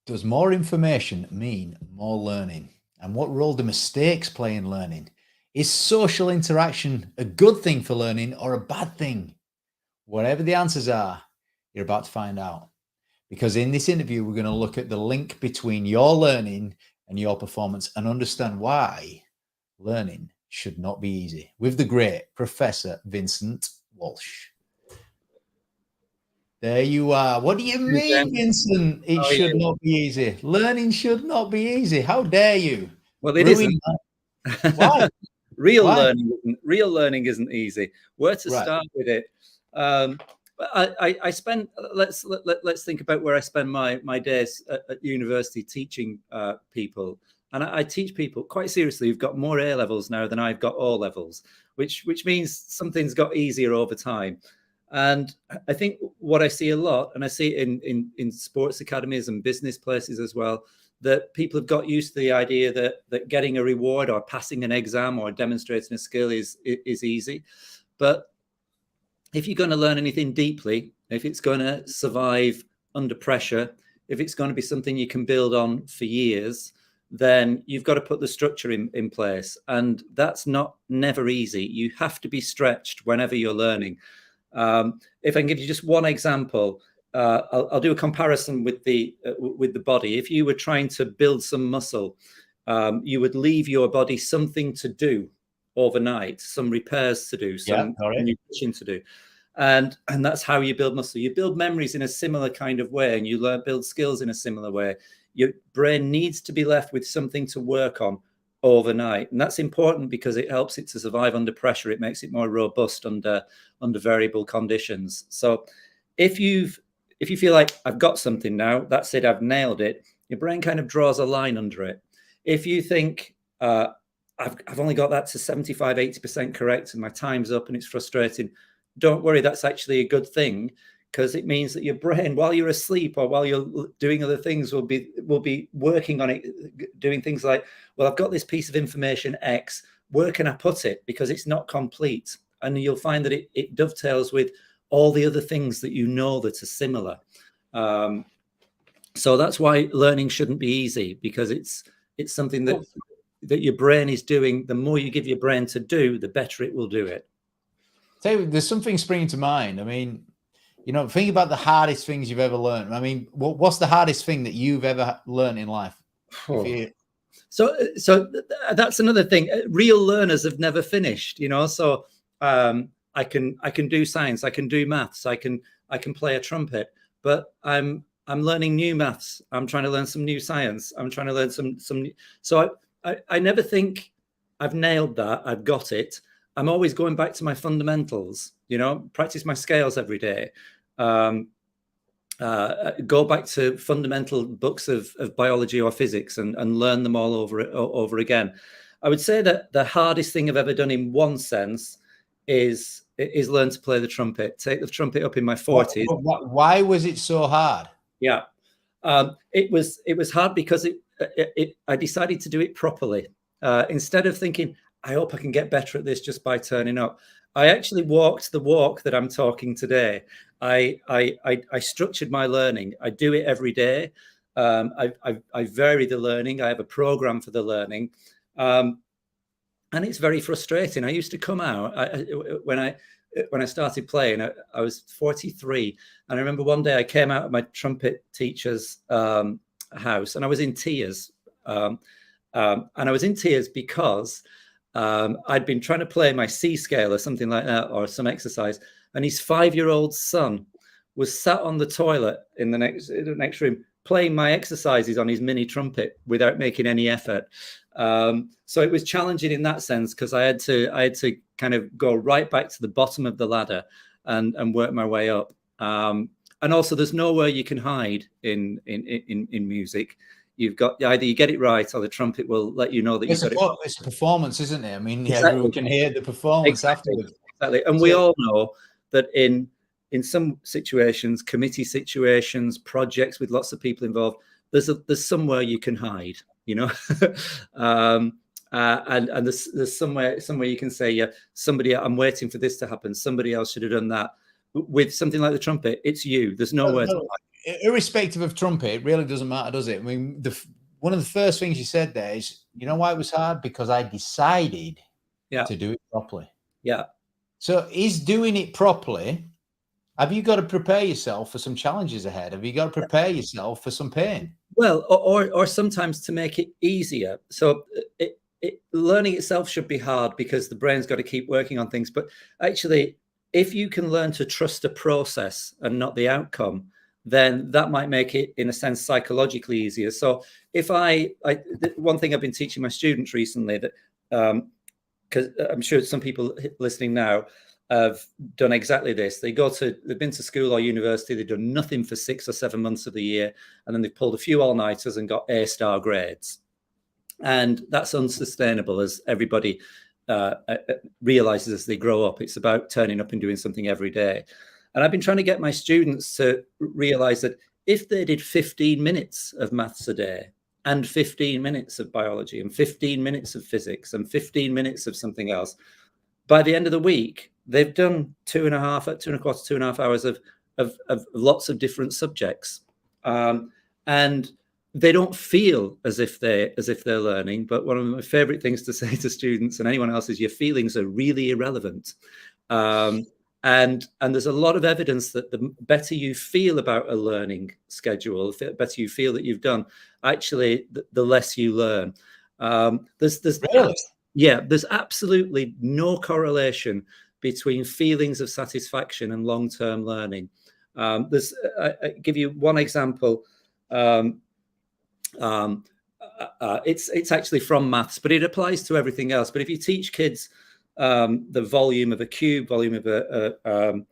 Does more information mean more learning? And what role do mistakes play in learning? Is social interaction a good thing for learning or a bad thing? Whatever the answers are, you're about to find out. Because in this interview, we're going to look at the link between your learning and your performance and understand why learning should not be easy with the great Professor Vincent Walsh. There you are. What do you mean, Vincent? It should not be easy. Learning should not be easy. How dare you? Well, it isn't. Why? Real learning isn't easy. Where to start with it? I spend. Let's think about where I spend my days at university teaching people, and I teach people quite seriously who've got more A levels now than I've got O levels, which means something's got easier over time. And I think what I see a lot, and I see it in sports academies and business places as well, that people have got used to the idea that getting a reward or passing an exam or demonstrating a skill is easy. But if you're going to learn anything deeply, if it's going to survive under pressure, if it's going to be something you can build on for years, then you've got to put the structure in place. And that's never easy. You have to be stretched whenever you're learning. If I can give you just one example, I'll do a comparison with the body. If you were trying to build some muscle, you would leave your body something to do overnight, some repairs to do, some nutrition to do, and that's how you build muscle. You build memories in a similar kind of way, and you build skills in a similar way. Your brain needs to be left with something to work on overnight, and that's important because it helps it to survive under pressure. It makes it more robust under variable conditions. So if you feel like I've got something now, that's it, I've nailed it, your brain kind of draws a line under it. If you think I've only got that to 75-80% correct and my time's up and it's frustrating, don't worry, that's actually a good thing, because it means that your brain, while you're asleep or while you're doing other things, will be working on it, doing things like, well, I've got this piece of information X, where can I put it? Because it's not complete. And you'll find that it dovetails with all the other things that you know that are similar. So that's why learning shouldn't be easy, because it's something that your brain is doing. The more you give your brain to do, the better it will do it. There's something springing to mind. I mean, think about the hardest things you've ever learned. I mean, what's the hardest thing that you've ever learned in life? So that's another thing. Real learners have never finished, So I can do science, I can do maths, I can play a trumpet, but I'm learning new maths. I'm trying to learn some new science. I'm trying to learn some. So I never think I've nailed that. I've got it. I'm always going back to my fundamentals, practice my scales every day. Go back to fundamental books of biology or physics and learn them all over again. I would say that the hardest thing I've ever done in one sense is learn to play the trumpet, take the trumpet up in my 40s. Why was it so hard? Yeah. It was hard because I decided to do it properly. Instead of thinking, I hope I can get better at this just by turning up, I actually walked the walk that I'm talking today. I structured my learning. I do it every day. I vary the learning. I have a program for the learning. And it's very frustrating. I used to come out when I started playing, I was 43. And I remember one day I came out of my trumpet teacher's house and I was in tears. And I was in tears because I'd been trying to play my C scale or something like that, or some exercise. And his 5-year-old son was sat on the toilet in the next room playing my exercises on his mini trumpet without making any effort. So it was challenging in that sense, because I had to kind of go right back to the bottom of the ladder and work my way up. And also, there's nowhere you can hide in music. You've got either you get it right or the trumpet will let you know that you've got it. It's a performance, isn't it? I mean, everyone can hear the performance afterwards. Exactly. And we all know that in some situations, committee situations, projects with lots of people involved, there's somewhere you can hide, and there's somewhere you can say, yeah, somebody, I'm waiting for this to happen. Somebody else should have done that. With something like the trumpet, it's you. There's nowhere to hide. irrespective of trumpet, it really doesn't matter, does it? I mean, one of the first things you said there is, you know why it was hard? Because I decided to do it properly. Yeah. So is doing it properly, have you got to prepare yourself for some challenges ahead? Have you got to prepare yourself for some pain? Well, or sometimes to make it easier. So learning itself should be hard because the brain's got to keep working on things. But actually, if you can learn to trust a process and not the outcome, then that might make it, in a sense, psychologically easier. So if one thing I've been teaching my students recently, that because I'm sure some people listening now have done exactly this. They've been to school or university, they've done nothing for 6 or 7 months of the year, and then they've pulled a few all-nighters and got A-star grades. And that's unsustainable, as everybody realizes as they grow up. It's about turning up and doing something every day. And I've been trying to get my students to realize that if they did 15 minutes of maths a day, and 15 minutes of biology, and 15 minutes of physics, and 15 minutes of something else, by the end of the week, they've done 2.25 hours of lots of different subjects. And they don't feel as if they're learning. But one of my favorite things to say to students and anyone else is your feelings are really irrelevant. And there's a lot of evidence that the better you feel about a learning schedule, the better you feel that you've done, actually, the less you learn. There's absolutely no correlation between feelings of satisfaction and long-term learning. I give you one example. It's actually from maths, but it applies to everything else. But if you teach kids the volume of a cube, volume of a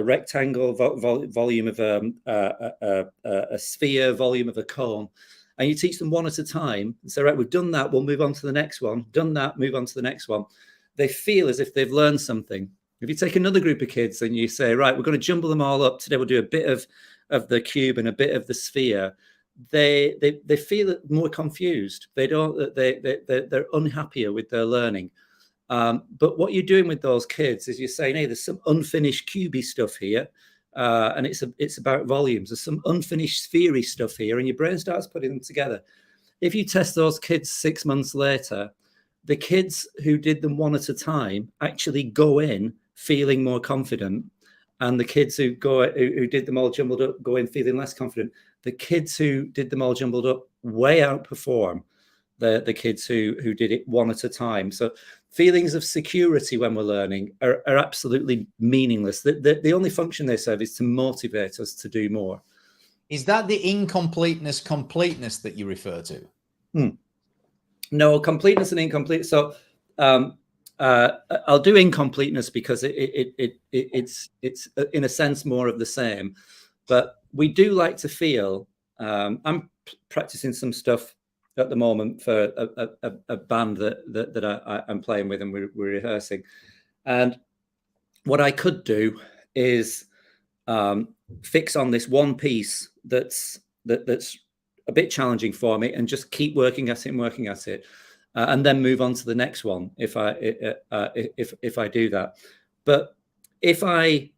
rectangle, volume of a sphere, volume of a cone, and you teach them one at a time and say, right, we've done that, we'll move on to the next one, done that, move on to the next one, they feel as if they've learned something. If you take another group of kids and you say, right, we're going to jumble them all up today, we'll do a bit of the cube and a bit of the sphere, they feel more confused. They're unhappier with their learning. But what you're doing with those kids is you're saying, hey, there's some unfinished cubey stuff here, and it's about volumes. There's some unfinished sphere-y stuff here, and your brain starts putting them together. If you test those kids 6 months later, the kids who did them one at a time actually go in feeling more confident, and the kids who did them all jumbled up go in feeling less confident. The kids who did them all jumbled up way outperform the kids who did it one at a time. So feelings of security when we're learning are absolutely meaningless. The only function they serve is to motivate us to do more. Is that the incompleteness, completeness that you refer to? No, completeness and incomplete. So I'll do incompleteness because it's in a sense more of the same. But we do like to feel. I'm practicing some stuff at the moment for a band that I'm playing with, and we're rehearsing. And what I could do is fix on this one piece that's a bit challenging for me, and just keep working at it, and then move on to the next one if I do that. But if I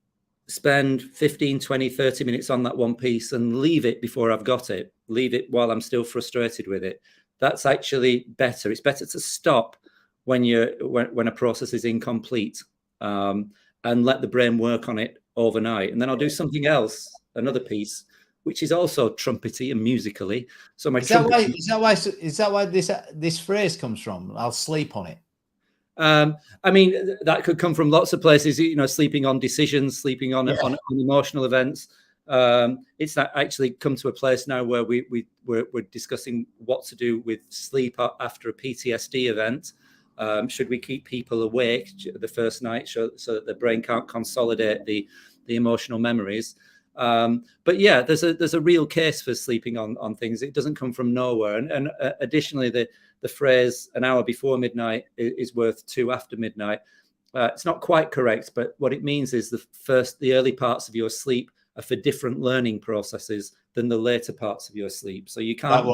spend 15, 20, 30 minutes on that one piece and leave it before I've got it, leave it while I'm still frustrated with it, that's actually better. It's better to stop when a process is incomplete, and let the brain work on it overnight. And then I'll do something else, another piece, which is also trumpety and musically. So is that why this phrase comes from? I'll sleep on it. I mean, that could come from lots of places, sleeping on decisions, sleeping on emotional events. It's actually come to a place now where we're discussing what to do with sleep after a PTSD event. Should we keep people awake the first night so that the brain can't consolidate the emotional memories? But yeah, there's a real case for sleeping on things. It doesn't come from nowhere. And additionally, the phrase "an hour before midnight is worth 2 after midnight." It's not quite correct, but what it means is the early parts of your sleep are for different learning processes than the later parts of your sleep. So you can't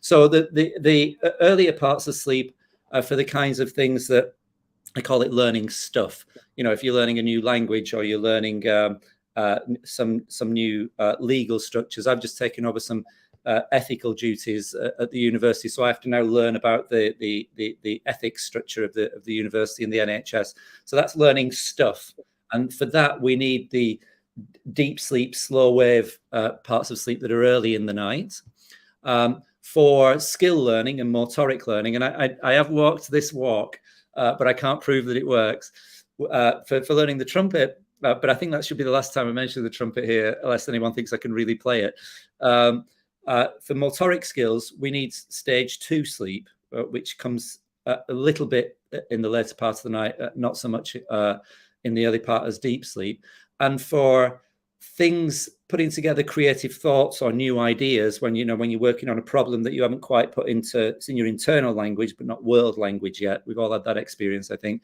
So the earlier parts of sleep are for the kinds of things that I call it learning stuff. If you're learning a new language, or you're learning some new legal structures. I've just taken over some ethical duties at the university, so I have to now learn about the ethics structure of the university and the NHS. So that's learning stuff, and for that we need the deep sleep, slow wave parts of sleep that are early in the night. For skill learning and motoric learning, and I have walked this walk, but I can't prove that it works. For learning the trumpet, but I think that should be the last time I mention the trumpet here, unless anyone thinks I can really play it. For motoric skills, we need stage 2 sleep, which comes a little bit in the later part of the night, not so much in the early part as deep sleep. And for things, putting together creative thoughts or new ideas, when you're working on a problem that you haven't quite put into, it's in your internal language but not world language yet. We've all had that experience, I think.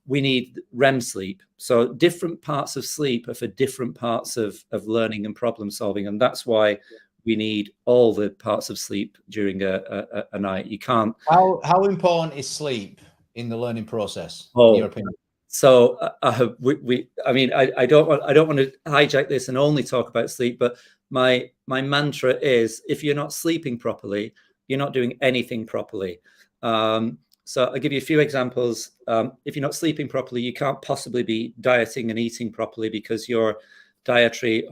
We need REM sleep. So different parts of sleep are for different parts of learning and problem solving, and that's why we need all the parts of sleep during a night. You can't. How important is sleep in the learning process, in your opinion? So I don't want to hijack this and only talk about sleep, but my mantra is, if you're not sleeping properly, you're not doing anything properly. So I'll give you a few examples. If you're not sleeping properly, you can't possibly be dieting and eating properly, because your dietary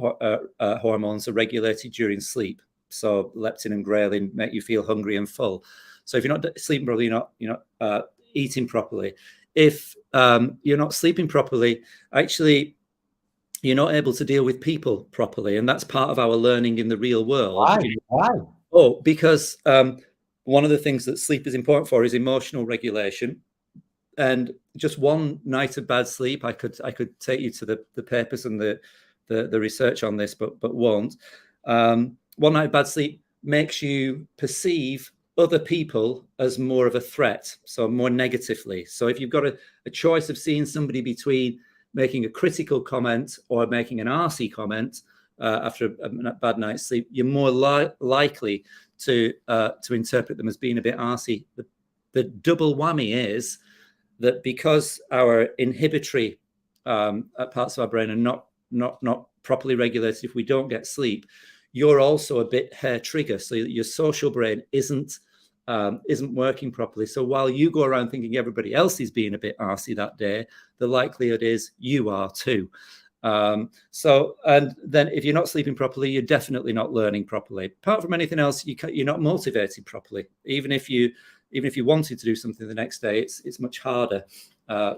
hormones are regulated during sleep. So leptin and ghrelin make you feel hungry and full. So if you're not sleeping properly, you're not eating properly. If you're not sleeping properly, actually, you're not able to deal with people properly. And that's part of our learning in the real world. Why? Oh, because one of the things that sleep is important for is emotional regulation. And just one night of bad sleep, I could take you to the papers and the research on this, but won't. One night of bad sleep makes you perceive other people as more of a threat, so more negatively. So if you've got a choice of seeing somebody between making a critical comment or making an arsey comment after a bad night's sleep, you're more likely to interpret them as being a bit arsey. The double whammy is that because our inhibitory parts of our brain are not properly regulated, if we don't get sleep, you're also a bit hair trigger. So your social brain isn't working properly. So while you go around thinking everybody else is being a bit arsey that day, the likelihood is you are too. So, and then if you're not sleeping properly, you're definitely not learning properly. Apart from anything else, you're not motivated properly. Even if you wanted to do something the next day, it's much harder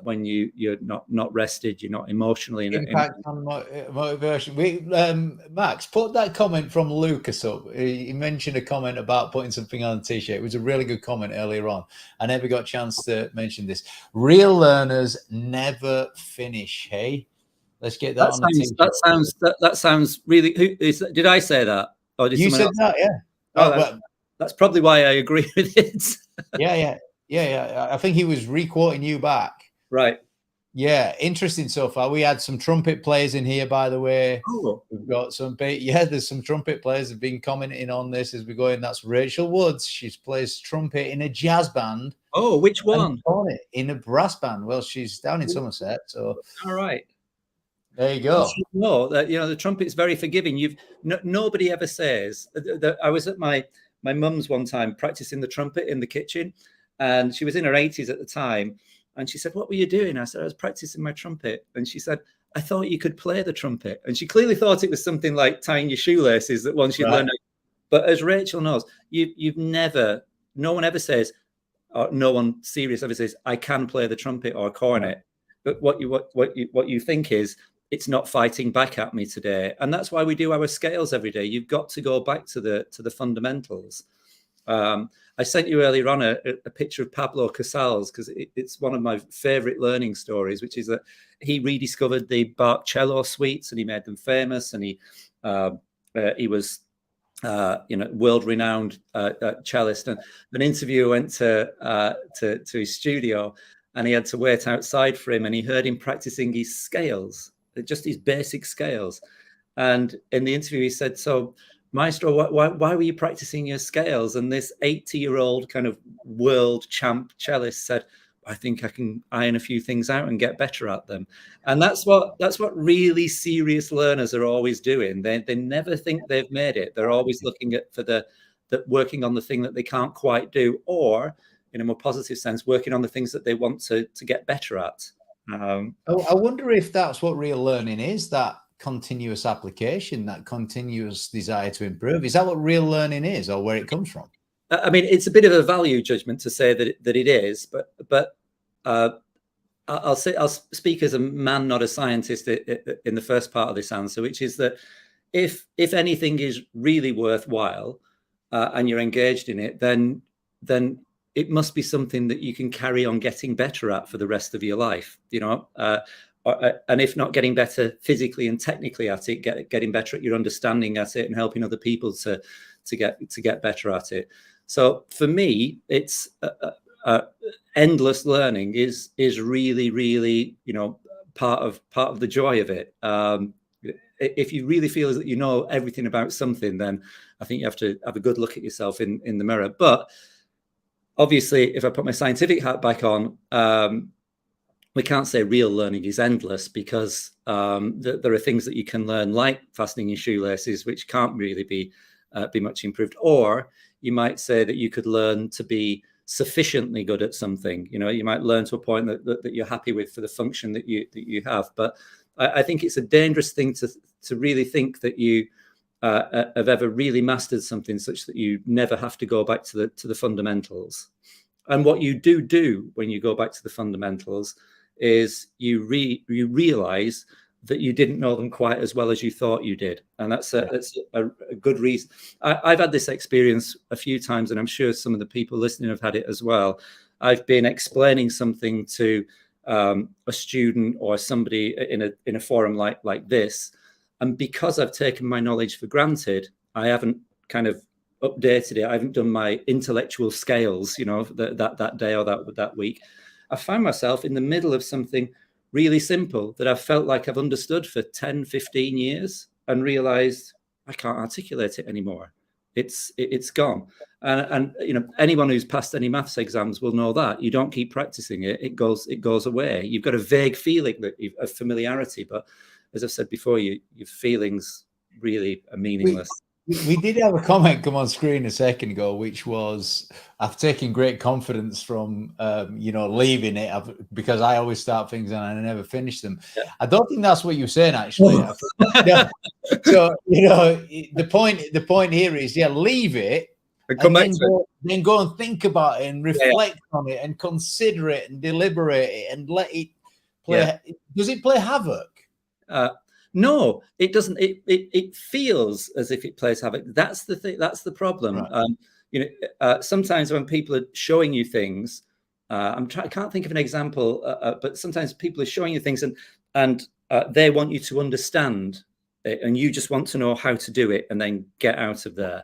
when you're not rested, you're not emotionally. Impact on motivation. Max, put that comment from Lucas up. He mentioned a comment about putting something on a t-shirt. It was a really good comment earlier on. I never got a chance to mention this. Real learners never finish. Hey, let's get that on the t-shirt. That sounds really. Did I say that? Or did you said else? that? Yeah. Oh, that's probably why I agree with it. Yeah. I think he was re-quoting you back. Right. Yeah, interesting so far. We had some trumpet players in here, by the way. Oh. We've got some, there's some trumpet players have been commenting on this as we go in. That's Rachel Woods. She plays trumpet in a jazz band. Oh, which one? In a brass band. Well, she's down in Somerset, so. All right. There you go. No, that the trumpet's very forgiving. Nobody ever says that. I was at my mum's one time practicing the trumpet in the kitchen, and she was in her 80s at the time. And she said, "What were you doing?" I said, "I was practicing my trumpet." And she said, "I thought you could play the trumpet." And she clearly thought it was something like tying your shoelaces that once you learn. But as Rachel knows, you've never, no one ever says, or no one serious ever says, "I can play the trumpet or cornet." But what you think is, it's not fighting back at me today. And that's why we do our scales every day. You've got to go back to the fundamentals. I sent you earlier on a picture of Pablo Casals, because it's one of my favorite learning stories, which is that he rediscovered the Bach cello suites and he made them famous. And he was world-renowned cellist. And an interviewer went to his studio, and he had to wait outside for him, and he heard him practicing his scales, just his basic scales. And in the interview, he said, "So, Maestro, why were you practicing your scales?" And this 80-year-old kind of world champ cellist said, I think I can iron a few things out and get better at them. And that's what really serious learners are always doing. They never think they've made it. They're always looking at working on the thing that they can't quite do, or in a more positive sense, working on the things that they want to get better at. I wonder if that's what real learning is, that continuous application, that continuous desire to improve. Is that what real learning is, or where it comes from? I mean, it's a bit of a value judgment to say that it is, but I'll speak as a man, not a scientist, in the first part of this answer, which is that if anything is really worthwhile and you're engaged in it, then it must be something that you can carry on getting better at for the rest of your life, you know. And if not getting better physically and technically at it, getting better at your understanding at it and helping other people to get better at it. So for me, it's endless learning is really, really, you know, part of the joy of it. If you really feel that you know everything about something, then I think you have to have a good look at yourself in the mirror. But obviously, if I put my scientific hat back on, we can't say real learning is endless, because there are things that you can learn, like fastening your shoelaces, which can't really be much improved. Or you might say that you could learn to be sufficiently good at something. You know, you might learn to a point that you're happy with for the function that you have. But I think it's a dangerous thing to really think that you have ever really mastered something such that you never have to go back to the fundamentals. And what you do when you go back to the fundamentals is you realize that you didn't know them quite as well as you thought you did. And that's a good reason. I've had this experience a few times, and I'm sure some of the people listening have had it as well. I've been explaining something to a student or somebody in a forum like this, and because I've taken my knowledge for granted, I haven't kind of updated it. I haven't done my intellectual scales, you know, that day or that week. I found myself in the middle of something really simple that I've felt like I've understood for 10, 15 years and realized I can't articulate it anymore. It's gone. And you know, anyone who's passed any maths exams will know that you don't keep practicing it. It goes away. You've got a vague feeling of familiarity, but as I've said before, your feelings really are meaningless. We did have a comment come on screen a second ago, which was, I've taken great confidence from, you know, leaving it, because I always start things and I never finish them. Yeah. I don't think that's what you're saying, actually. No. So, you know, the point here is, yeah, leave it and then go and think about it and reflect on it and consider it and deliberate it and let it play. Yeah. Does it play havoc? No, it doesn't. It feels as if it plays havoc. That's the thing. That's the problem. Right. You know, sometimes when people are showing you things, I can't think of an example, but sometimes people are showing you things and they want you to understand it, and you just want to know how to do it and then get out of there.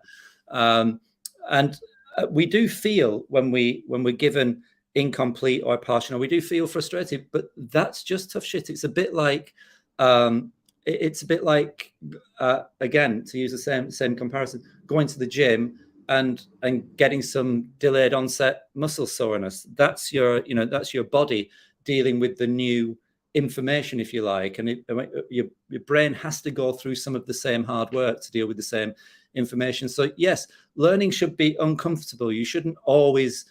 And we do feel when we're given incomplete or partial, we do feel frustrated, but that's just tough shit. It's a bit like. Again, to use the same comparison, going to the gym and getting some delayed onset muscle soreness. That's your body dealing with the new information, if you like, and your brain has to go through some of the same hard work to deal with the same information. So yes, learning should be uncomfortable. You shouldn't always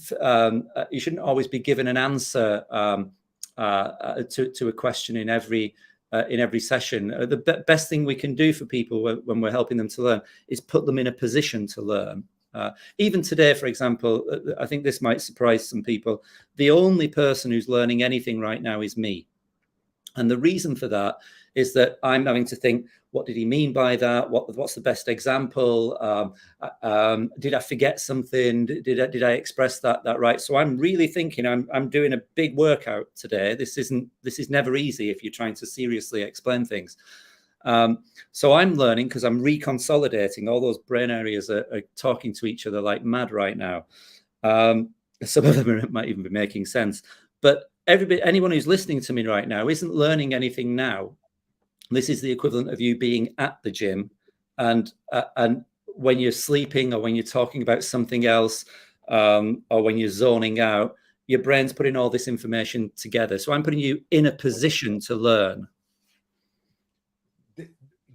be given an answer to a question in every session. The best thing we can do for people when we're helping them to learn is put them in a position to learn. Even today, for example, I think this might surprise some people. The only person who's learning anything right now is me. And the reason for that is that I'm having to think, what did he mean by that? What's the best example? Did I forget something? Did I express that right? So I'm really thinking I'm doing a big workout today. This is never easy if you're trying to seriously explain things. So I'm learning because I'm reconsolidating. All those brain areas are talking to each other like mad right now. Some of them might even be making sense. But anyone who's listening to me right now isn't learning anything now. This is the equivalent of you being at the gym, and when you're sleeping or when you're talking about something else, or when you're zoning out, your brain's putting all this information together. So I'm putting you in a position to learn.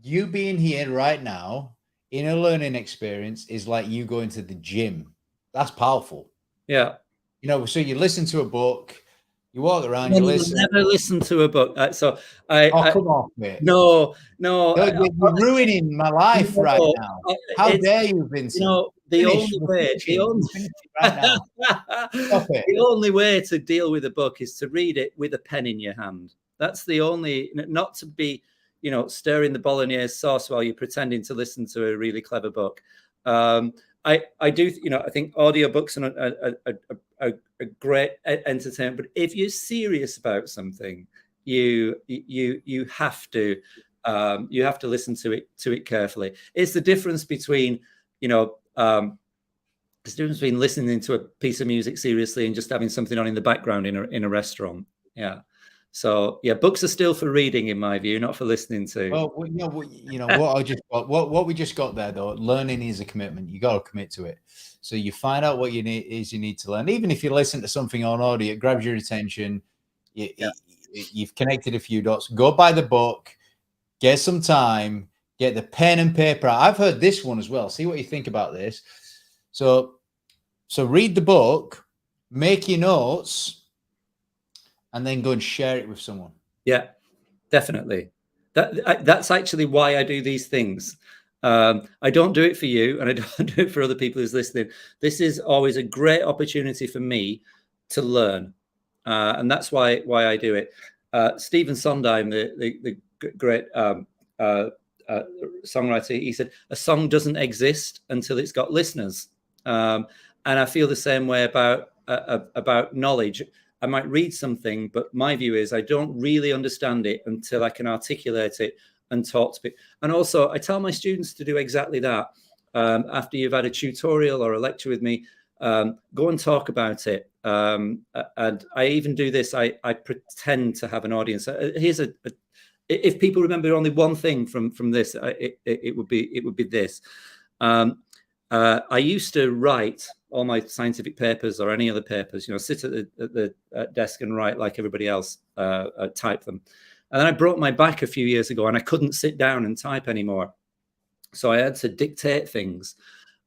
You being here right now in a learning experience is like you going to the gym. That's powerful. Yeah. You know, so you listen to a book, you walk around, No, you listen. never listen to a book. Come on, mate. No. You're ruining my life right now. How dare you, Vincent? You know, the only way to deal with a book is to read it with a pen in your hand. That's the only, not to be, you know, stirring the bolognese sauce while you're pretending to listen to a really clever book. I do, you know, I think audiobooks are a great entertainment, but if you're serious about something, you have to listen to it carefully. It's the difference between, you know, it's the difference between listening to a piece of music seriously and just having something on in the background in a restaurant. Yeah. So yeah, books are still for reading, in my view, not for listening to. Well, you know what we just got there though. Learning is a commitment. You got to commit to it. So you find out what you need to learn. Even if you listen to something on audio, it grabs your attention. You've connected a few dots. Go buy the book. Get some time. Get the pen and paper out. I've heard this one as well. See what you think about this. So read the book, make your notes, and then go and share it with someone. Yeah, definitely. That's actually why I do these things. I don't do it for you, and I don't do it for other people who's listening. This is always a great opportunity for me to learn, and that's why I do it. Stephen Sondheim, the great songwriter, he said, "A song doesn't exist until it's got listeners," and I feel the same way about knowledge. I might read something, but my view is I don't really understand it until I can articulate it and talk to people. And also, I tell my students to do exactly that. After you've had a tutorial or a lecture with me, go and talk about it. And I even do this. I pretend to have an audience. Here's if people remember only one thing from this, it would be this. I used to write all my scientific papers or any other papers, you know, sit at the desk and write like everybody else, type them. And then I broke my back a few years ago and I couldn't sit down and type anymore. So I had to dictate things.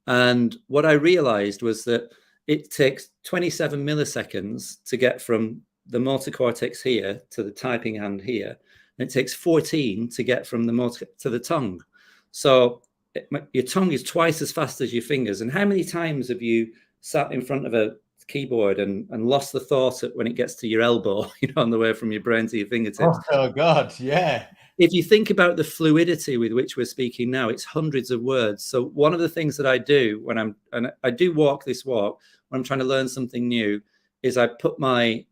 And what I realized was that it takes 27 milliseconds to get from the motor cortex here to the typing hand here. And it takes 14 to get from the motor to the tongue. So your tongue is twice as fast as your fingers. And how many times have you sat in front of a keyboard and lost the thought when it gets to your elbow, you know, on the way from your brain to your fingertips? Oh God, yeah. If you think about the fluidity with which we're speaking now, it's hundreds of words. So one of the things that I do and I do walk this walk when I'm trying to learn something new is I put my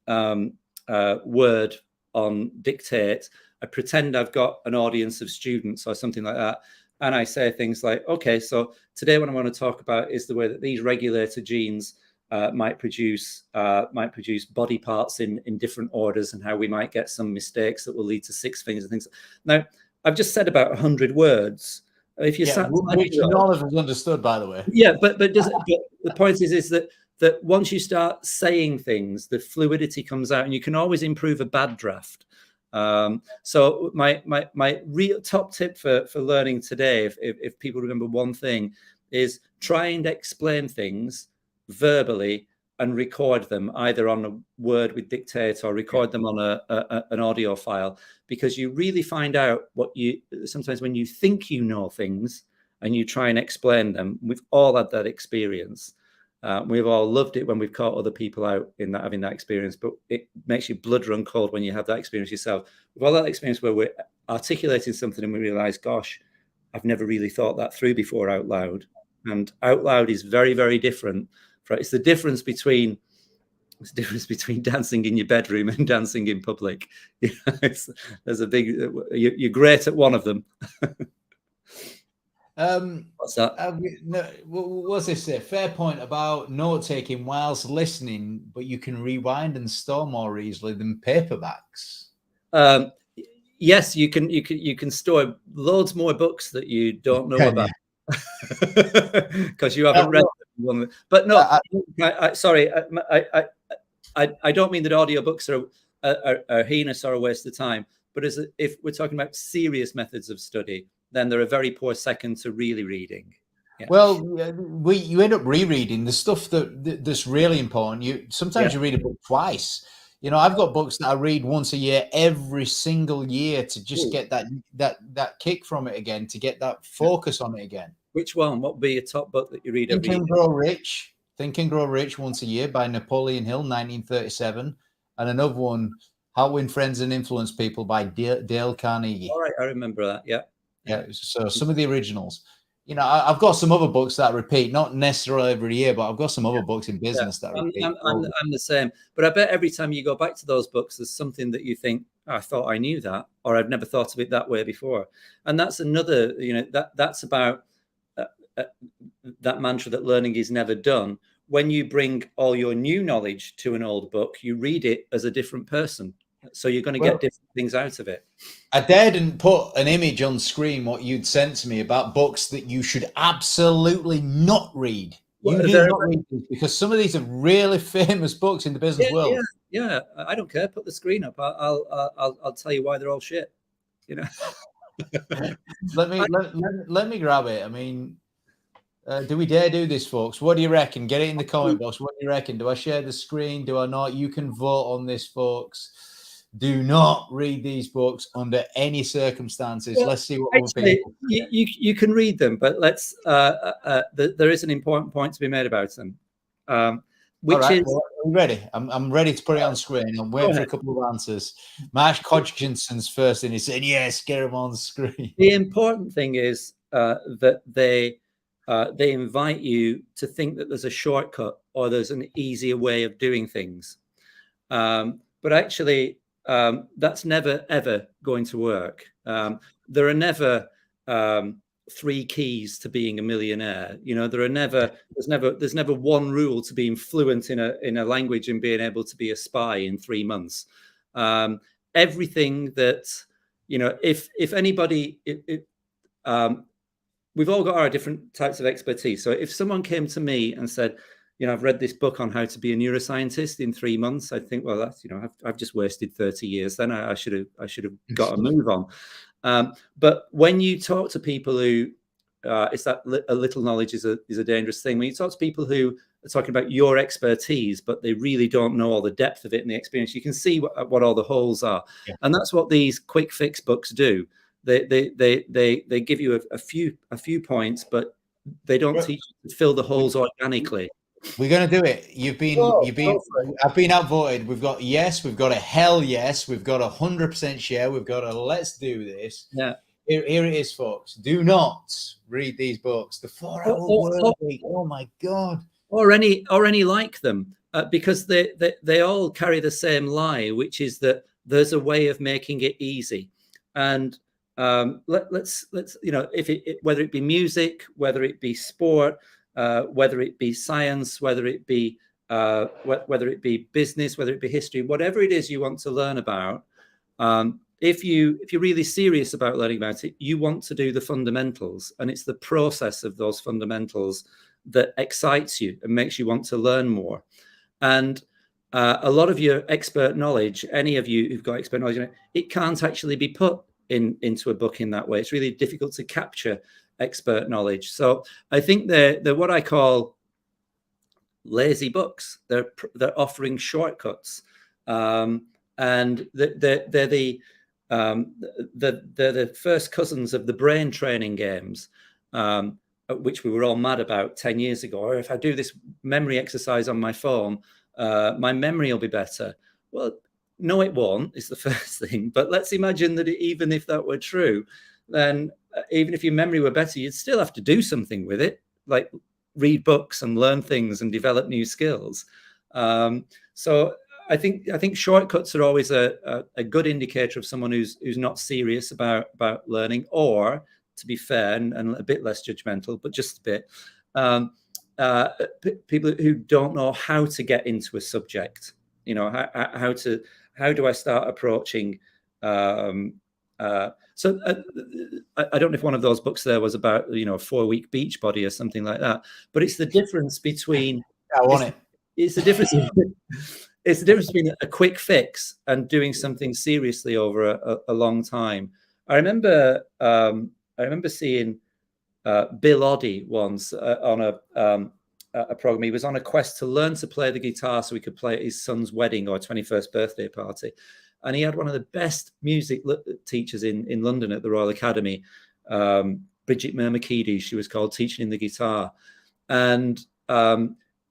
word on dictate. I pretend I've got an audience of students or something like that. And I say things like, okay, so today what I want to talk about is the way that these regulator genes might produce body parts in different orders, and how we might get some mistakes that will lead to six fingers and things. Now, I've just said about 100 words. If you which none of us understood, by the way. Yeah, but the point is that once you start saying things, the fluidity comes out, and you can always improve a bad draft. So my real top tip for learning today, if people remember one thing, is try and explain things verbally and record them either on a word with dictate or record them on an audio file, because you really find out sometimes when you think you know things and you try and explain them. We've all had that experience. We've all loved it when we've caught other people out in that, having that experience, but it makes you blood run cold when you have that experience yourself. We've all that experience where we're articulating something and we realize, gosh, I've never really thought that through before out loud. And out loud is very, very different. It's the difference between dancing in your bedroom and dancing in public. There's a big, you're great at one of them. What's that? What's this? Fair point about note taking whilst listening, but you can rewind and store more easily than paperbacks. Yes, you can store loads more books that you don't know about because you haven't read them. But no, sorry, I don't mean that audiobooks are heinous or a waste of time, but if we're talking about serious methods of study, then they're a very poor second to really reading. Yeah. Well, you end up rereading the stuff that's really important. Sometimes you read a book twice. I've got books that I read once a year, every single year, to just get that kick from it again, to get that focus on it again. Which one? What would be a top book that you read every year? Think and Grow Rich once a year by Napoleon Hill, 1937, and another one, How to Win Friends and Influence People by Dale Carnegie. All right, I remember that. Yeah. So some of the originals. I've got some other books that I repeat, not necessarily every year, but I've got some other books in business that I repeat. I'm the same. But I bet every time you go back to those books, there's something that you think, I thought I knew that, or I've never thought of it that way before. And that's another, that's about that mantra that learning is never done. When you bring all your new knowledge to an old book, you read it as a different person. So you're going to get different things out of it. I didn't put an image on screen, what you'd sent to me about books that you should absolutely not read. You do not read these, because some of these are really famous books in the business world. Yeah, I don't care. Put the screen up. I'll tell you why they're all shit. Let me grab it. I mean, do we dare do this, folks? What do you reckon? Get it in the comment box. What do you reckon? Do I share the screen? Do I not? You can vote on this, folks. Do not read these books under any circumstances. Well, let's see what actually, you can read them, but let's. There is an important point to be made about them. Which is, well, are you ready? I'm ready to put it on screen. I'm waiting for a couple of answers. Marsh Hodgkinson's first, and he's saying, "Yes, get him on screen." The important thing is that they invite you to think that there's a shortcut or there's an easier way of doing things, but actually. That's never ever going to work. There are never 3 keys to being a millionaire. There's never one rule to being fluent in a language and being able to be a spy in 3 months. Everything that if anybody, we've all got our different types of expertise. So if someone came to me and said, I've read this book on how to be a neuroscientist in 3 months, I think, well, that's, I've just wasted 30 years. Then I should have got a move on. But when you talk to people who, it's that a little knowledge is a dangerous thing. When you talk to people who are talking about your expertise, but they really don't know all the depth of it and the experience, you can see what all the holes are. Yeah. And that's what these quick fix books do. They give you a few points, but they don't teach you to fill the holes organically. We're going to do it. I've been outvoted. We've got yes, we've got a hell yes, we've got 100% share, we've got a let's do this. Yeah. Here it is, folks. Do not read these books. The 4-hour work week. Oh my God. Or any like them, because they all carry the same lie, which is that there's a way of making it easy. And let's whether it be music, whether it be sport, whether it be science, whether it be business, whether it be history, whatever it is you want to learn about, if you're really serious about learning about it, you want to do the fundamentals, and it's the process of those fundamentals that excites you and makes you want to learn more. And a lot of your expert knowledge, any of you who've got expert knowledge, it can't actually be put into a book in that way. It's really difficult to capture expert knowledge. So I think they're what I call lazy books. They're offering shortcuts, and they're the first cousins of the brain training games, which we were all mad about 10 years ago. Or if I do this memory exercise on my phone, my memory will be better. Well, no, it won't, is the first thing. But let's imagine that even if that were true, then even if your memory were better, you'd still have to do something with it, like read books and learn things and develop new skills. So I think shortcuts are always a good indicator of someone who's not serious about learning, or, to be fair and a bit less judgmental, but just a bit, people who don't know how to get into a subject. How do I start approaching? So I don't know if one of those books there was about, a 4-week beach body or something like that, but it's the difference between. I want it. It's the difference. it's the difference between a quick fix and doing something seriously over a long time. I remember seeing Bill Oddie once on a program. He was on a quest to learn to play the guitar so he could play at his son's wedding or 21st birthday party. And he had one of the best music teachers in London at the Royal Academy, Bridget Murmakidi, she was called, teaching him the guitar. And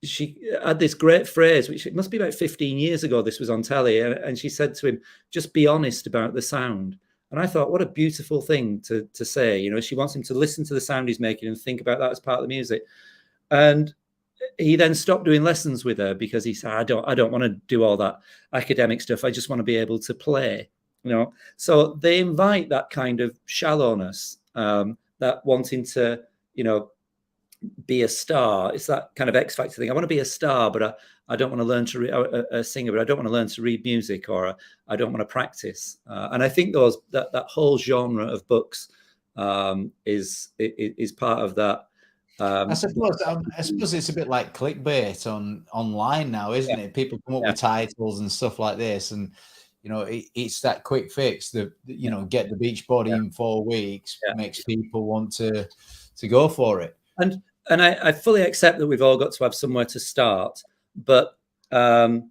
she had this great phrase, which it must be about 15 years ago, this was on telly, and she said to him, just be honest about the sound. And I thought, what a beautiful thing to say. You know, she wants him to listen to the sound he's making and think about that as part of the music. And he then stopped doing lessons with her because he said, I don't want to do all that academic stuff. I just want to be able to play, you know. So they invite that kind of shallowness, that wanting to, you know, be a star. It's that kind of X Factor thing. I want to be a star, but I don't want to learn to a singer, but I don't want to learn to read music, or I don't want to practice. And I think that whole genre of books is part of that. I suppose it's a bit like clickbait online now, isn't it? People come up with titles and stuff like this, and you know, it's that quick fix that, you know, get the beach body in 4 weeks, makes people want to go for it. And I fully accept that we've all got to have somewhere to start, but I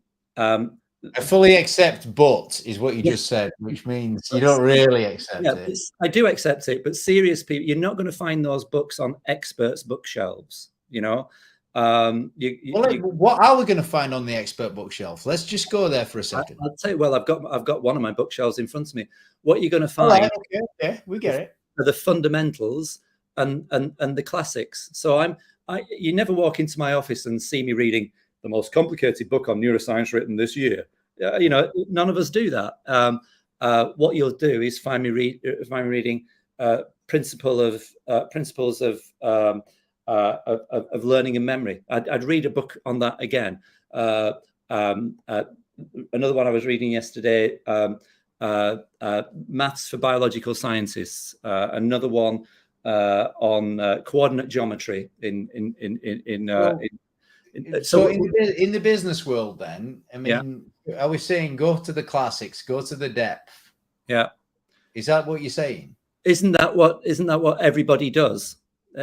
fully accept, but is what you just said, which means you don't really accept it. I do accept it, but serious people, you're not going to find those books on experts' bookshelves, you know. What are we going to find on the expert bookshelf? Let's just go there for a second. I'll tell you. Well, I've got one of my bookshelves in front of me. What you're going to find? Okay, we get it. Are the fundamentals and the classics. So you never walk into my office and see me reading the most complicated book on neuroscience written this year. You know, none of us do that. What you'll do is find me reading principles of learning and memory. I'd read a book on that again. Another one I was reading yesterday, Maths for Biological Scientists. Another one on coordinate geometry So in the business world, then, I mean, are we saying go to the classics, go to the depth? Yeah. Is that what you're saying? Isn't that what everybody does?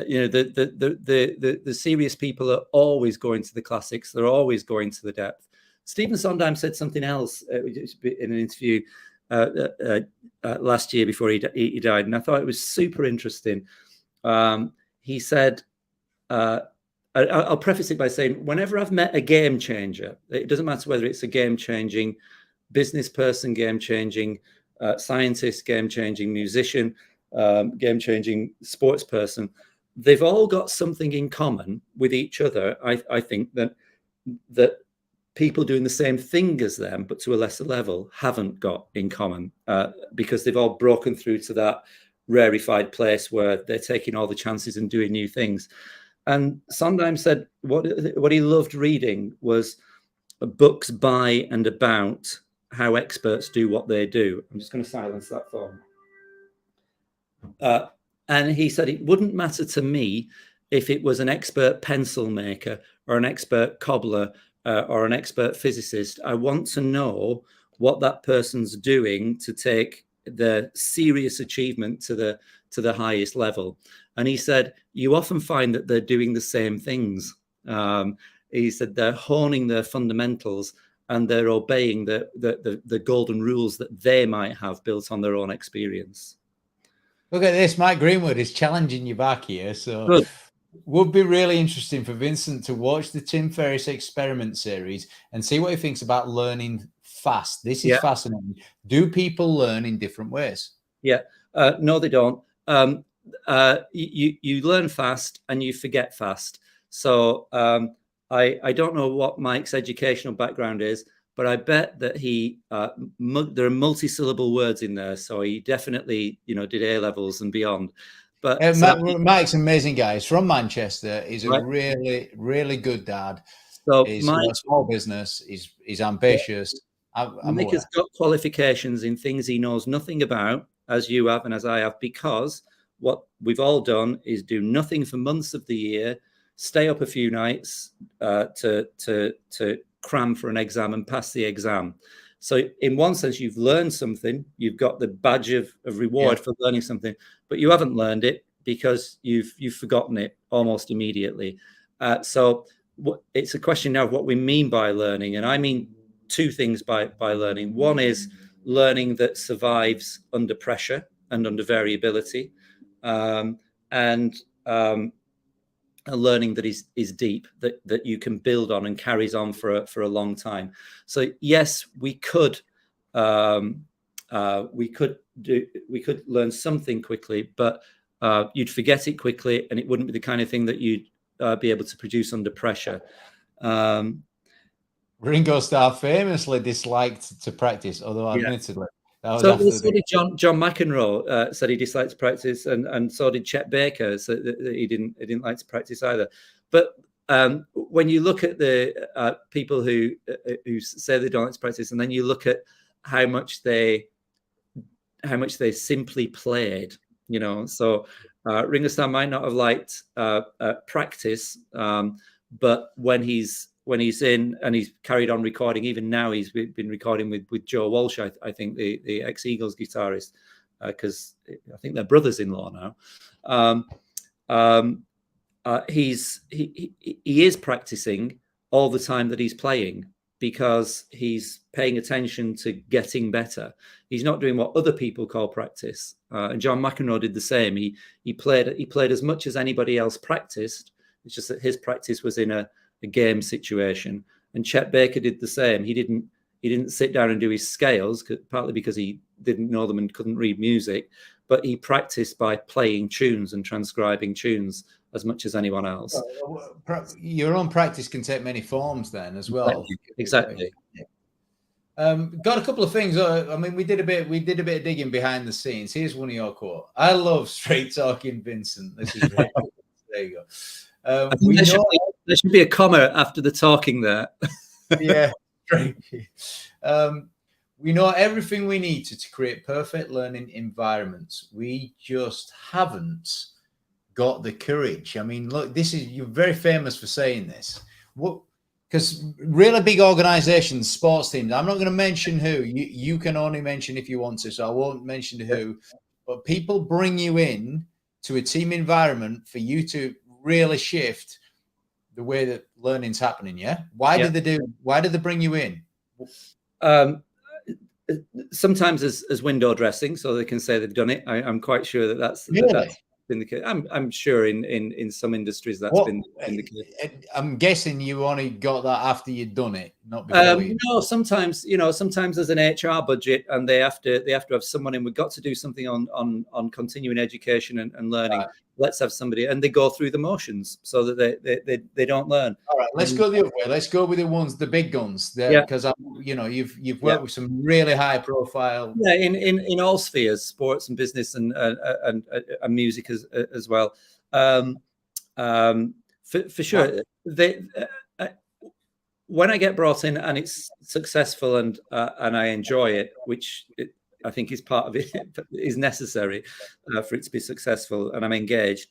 You know, the serious people are always going to the classics. They're always going to the depth. Stephen Sondheim said something else in an interview last year before he died, and I thought it was super interesting. He said, I'll preface it by saying, whenever I've met a game changer, it doesn't matter whether it's a game-changing business person, game-changing scientist, game-changing musician, game-changing sports person, they've all got something in common with each other. I think that people doing the same thing as them, but to a lesser level, haven't got in common, because they've all broken through to that rarefied place where they're taking all the chances and doing new things. And Sondheim said what he loved reading was books by and about how experts do what they do. I'm just going to silence that phone. And he said it wouldn't matter to me if it was an expert pencil maker or an expert cobbler or an expert physicist. I want to know what that person's doing to take the serious achievement to the highest level. And he said, you often find that they're doing the same things. He said they're honing their fundamentals and they're obeying the golden rules that they might have built on their own experience. Look at this. Mike Greenwood is challenging you back here. So Good. Would be really interesting for Vincent to watch the Tim Ferriss Experiment series and see what he thinks about learning fast. This is fascinating. Do people learn in different ways? Yeah. No, they don't. You learn fast and you forget fast. So I don't know what Mike's educational background is, but I bet that there are multi-syllable words in there. So he definitely, did A levels and beyond. But Mike's an amazing guy. He's from Manchester. He's a really, really good dad. So he's got a small business. He's ambitious. Mike has got qualifications in things he knows nothing about, as you have and as I have, because what we've all done is do nothing for months of the year, stay up a few nights to cram for an exam and pass the exam. So in one sense, you've learned something, you've got the badge of reward for learning something, but you haven't learned it because you've forgotten it almost immediately. So it's a question now of what we mean by learning. And I mean two things by learning. One is learning that survives under pressure and under variability, and a learning that is deep, that you can build on and carries on for a long time. So yes, we could learn something quickly, but you'd forget it quickly, and it wouldn't be the kind of thing that you'd be able to produce under pressure. Ringo Starr famously disliked to practice, although admittedly that was so after did John McEnroe said he disliked to practice, and so did Chet Baker, so that he didn't like to practice either. But when you look at the people who say they don't like to practice, and then you look at how much they simply played, you know, so Ringo Starr might not have liked practice, but when he's in and he's carried on recording, even now he's been recording with Joe Walsh, I think the ex-Eagles guitarist, because I think they're brothers-in-law now. He is practicing all the time that he's playing, because he's paying attention to getting better. He's not doing what other people call practice. And John McEnroe did the same. He played as much as anybody else practiced. It's just that his practice was in a game situation. And Chet Baker did the same. He didn't sit down and do his scales, partly because he didn't know them and couldn't read music, but he practiced by playing tunes and transcribing tunes as much as anyone else. Your own practice can take many forms then as well. Exactly. Got a couple of things. I mean, we did a bit of digging behind the scenes. Here's one of your quotes. I love straight talking, Vincent. This is really cool. There you go. There should be a comma after the talking there. Yeah. We know everything we need to create perfect learning environments. We just haven't got the courage. I mean, look, you're very famous for saying this. Because really big organizations, sports teams, I'm not going to mention who. You can only mention if you want to, so I won't mention who. But people bring you in to a team environment for you to really shift the way that learning's happening. Yeah. Why did they bring you in? Sometimes as window dressing, so they can say they've done it. I'm quite sure that's been the case. I'm sure in some industries that's been the case. I'm guessing you only got that after you'd done it, not before. No, sometimes there's an HR budget and they have to have someone in. We've got to do something on continuing education and learning. Right. Let's have somebody, and they go through the motions so that they don't learn. All right, let's go the other way. Let's go with the big guns, because you've worked with some really high profile. Yeah, in all spheres, sports and business and music as well. For sure, when I get brought in and it's successful and I enjoy it, which I think is part of it, is necessary for it to be successful, and I'm engaged.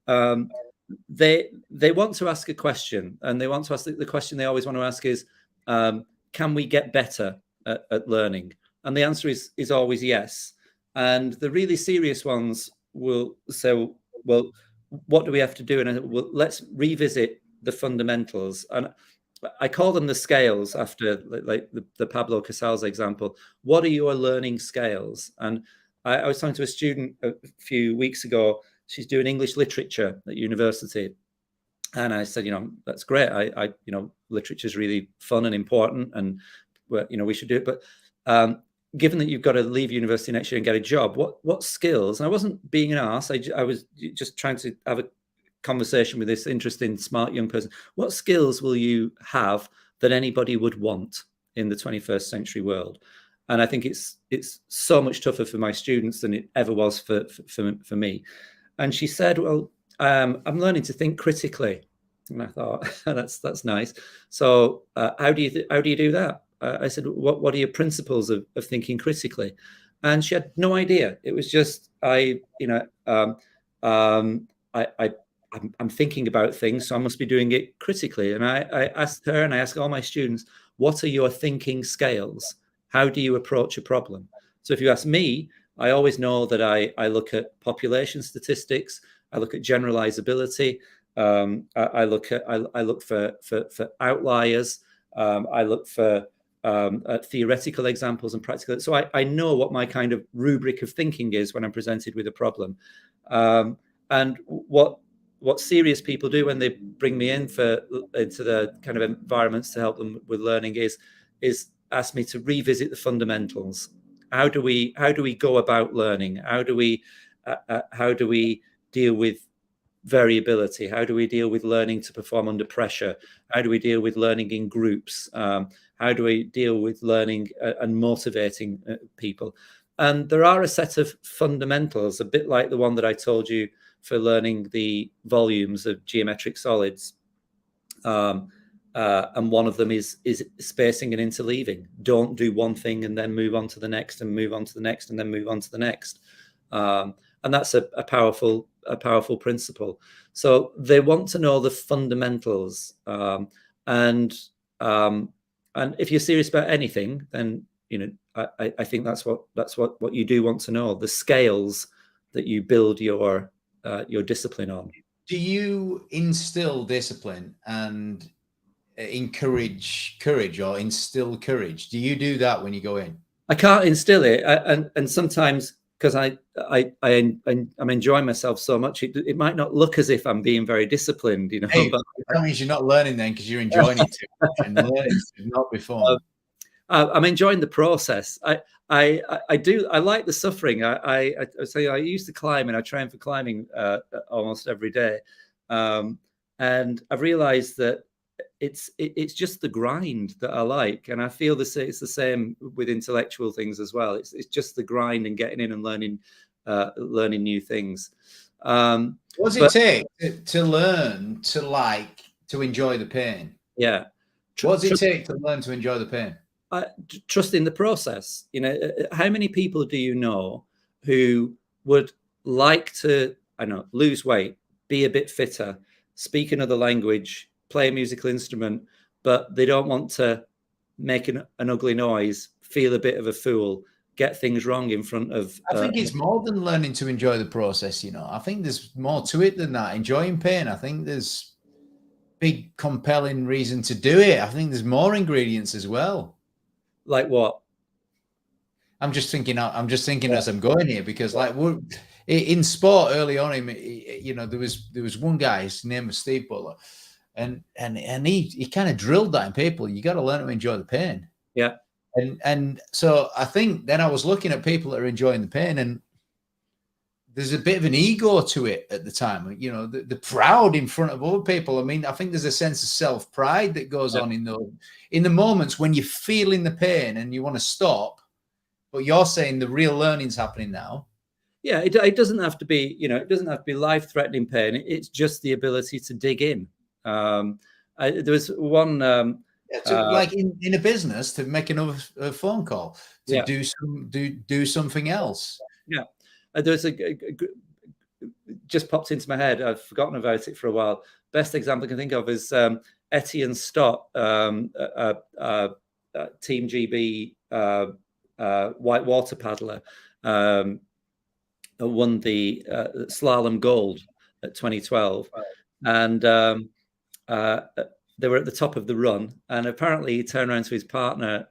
They want to ask a question, and they want to ask the question they always want to ask is, can we get better at learning? And the answer is always yes. And the really serious ones will say, well, what do we have to do? And let's revisit the fundamentals. And I call them the scales after like the Pablo Casals example. What are your learning scales? And I was talking to a student a few weeks ago. She's doing English literature at university. And I said, that's great. I literature is really fun and important, and we should do it. But given that you've got to leave university next year and get a job, what skills? And I wasn't being an arse. I was just trying to have a conversation with this interesting, smart young person. What skills will you have that anybody would want in the 21st century world? And I think it's so much tougher for my students than it ever was for me. And she said, well, I'm learning to think critically. And I thought, that's nice. So how do you do that? I said, what are your principles of thinking critically? And she had no idea. It was just I I'm thinking about things, so I must be doing it critically. And I asked her, and I ask all my students, what are your thinking scales? How do you approach a problem? So if you ask me, I always know that I look at population statistics, I look at generalizability, I look for outliers, I look for theoretical examples and practical. So I know what my kind of rubric of thinking is when I'm presented with a problem. And what serious people do when they bring me into the kind of environments to help them with learning is ask me to revisit the fundamentals. How do we go about learning? How do we deal with variability? How do we deal with learning to perform under pressure? How do we deal with learning in groups? How do we deal with learning and motivating people? And there are a set of fundamentals, a bit like the one that I told you for learning the volumes of geometric solids. And one of them is spacing and interleaving. Don't do one thing and then move on to the next, and move on to the next, and then move on to the next. And that's a powerful principle. So they want to know the fundamentals. And if you're serious about anything, then I think that's what you do want to know, the scales that you build your discipline on. Do you instill discipline and encourage courage, or instill courage? Do you do that when you go in? I can't instill it, and sometimes because I'm enjoying myself so much, it might not look as if I'm being very disciplined, Hey, but that means you're not learning then, because you're enjoying it too much, and learning should not be fun. I'm enjoying the process. I like the suffering. I say I used to climb, and I train for climbing almost every day, and I've realized that it's just the grind that I like, and I feel it's the same with intellectual things as well. It's just the grind and getting in and learning new things. What does it take to learn to enjoy the pain? Yeah. What does it take to learn to enjoy the pain? Trust in the process. How many people do you know who would like to, lose weight, be a bit fitter, speak another language, play a musical instrument, but they don't want to make an ugly noise, feel a bit of a fool, get things wrong in front of... I think it's more than learning to enjoy the process, I think there's more to it than that. Enjoying pain, I think there's big compelling reason to do it. I think there's more ingredients as well. Like what? I'm just thinking as I'm going here, because like we're in sport early on, there was one guy, his name was Steve Butler, and he kind of drilled that in people. You got to learn to enjoy the pain. Yeah. And so I think then I was looking at people that are enjoying the pain, and there's a bit of an ego to it at the time. The proud in front of other people. I mean, I think there's a sense of self-pride that goes on in the moments when you're feeling the pain and you want to stop, but you're saying the real learning's happening now. Yeah, it doesn't have to be, it doesn't have to be life-threatening pain. It's just the ability to dig in. There was one... like in a business, to make another phone call, to do something else. Yeah. There's just popped into my head. I've forgotten about it for a while. Best example I can think of is Etienne Stott, Team GB white water paddler, won the slalom gold at 2012, and they were at the top of the run, and apparently he turned around to his partner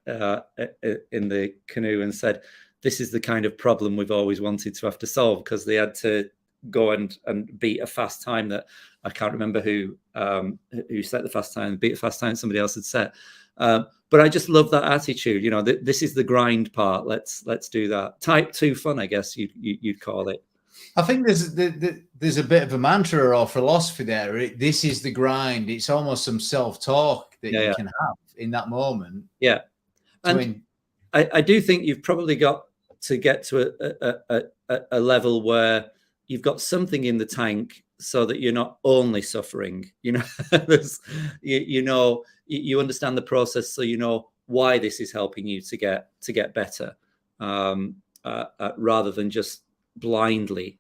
in the canoe and said, "This is the kind of problem we've always wanted to have to solve," because they had to go and beat a fast time that I can't remember who set the fast time, beat a fast time somebody else had set. But I just love that attitude. This is the grind part. Let's do that. Type 2 fun, I guess you'd call it. I think there's a bit of a mantra or philosophy there. This is the grind. It's almost some self-talk that you can have in that moment. Yeah. And I do think you've probably got to get to a level where you've got something in the tank so that you're not only suffering. You understand the process, so you know why this is helping you to get better, rather than just blindly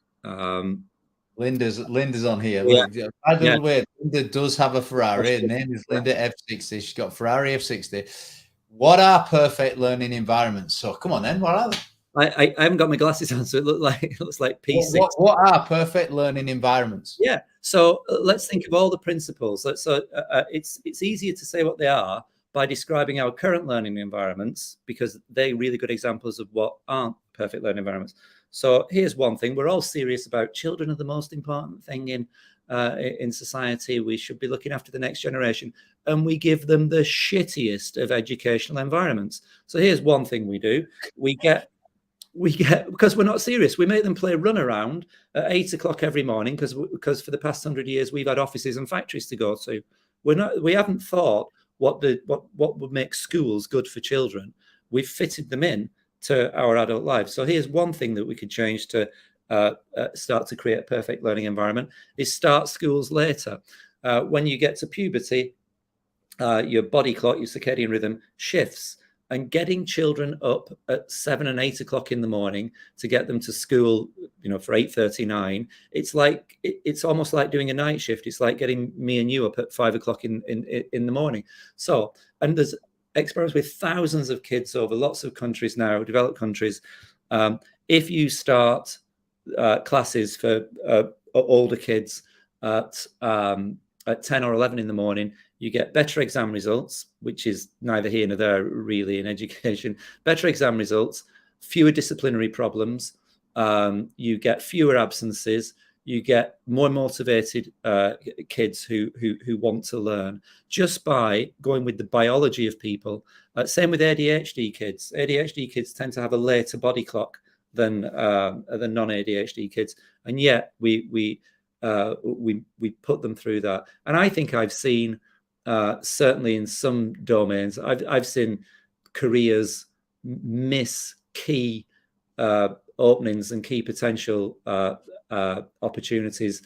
Linda's on here. Yeah. Look, by the way, Linda does have a Ferrari. Her name is Linda F60. She's got Ferrari F60. What are perfect learning environments? So come on then, what are they? I haven't got my glasses on, so it looks like P6. What are perfect learning environments? Yeah. So let's think of all the principles. It's easier to say what they are by describing our current learning environments, because they're really good examples of what aren't perfect learning environments. So here's one thing: we're all serious about children are the most important thing in society. We should be looking after the next generation, and we give them the shittiest of educational environments. So here's one thing we do: we get, because we're not serious, we make them play run around at 8 o'clock every morning, because for the past 100 years we've had offices and factories to go to. We haven't thought what would make schools good for children. We've fitted them in to our adult lives. So here's one thing that we could change to start to create a perfect learning environment: is start schools later. When you get to puberty, your body clock, your circadian rhythm shifts, and getting children up at 7 and 8 o'clock in the morning to get them to school, for 8:39, it's almost like doing a night shift. It's like getting me and you up at 5 o'clock in the morning. So, and there's experiments with thousands of kids over lots of countries now, developed countries. If you start classes for older kids at 10 or 11 in the morning, you get better exam results, which is neither here nor there really in education. Better exam results, fewer disciplinary problems, you get fewer absences, you get more motivated kids who want to learn, just by going with the biology of people. Same with ADHD kids. ADHD kids tend to have a later body clock than non-ADHD kids, and yet we put them through that. And I think I've seen, certainly in some domains, I've seen careers miss key openings and key potential opportunities,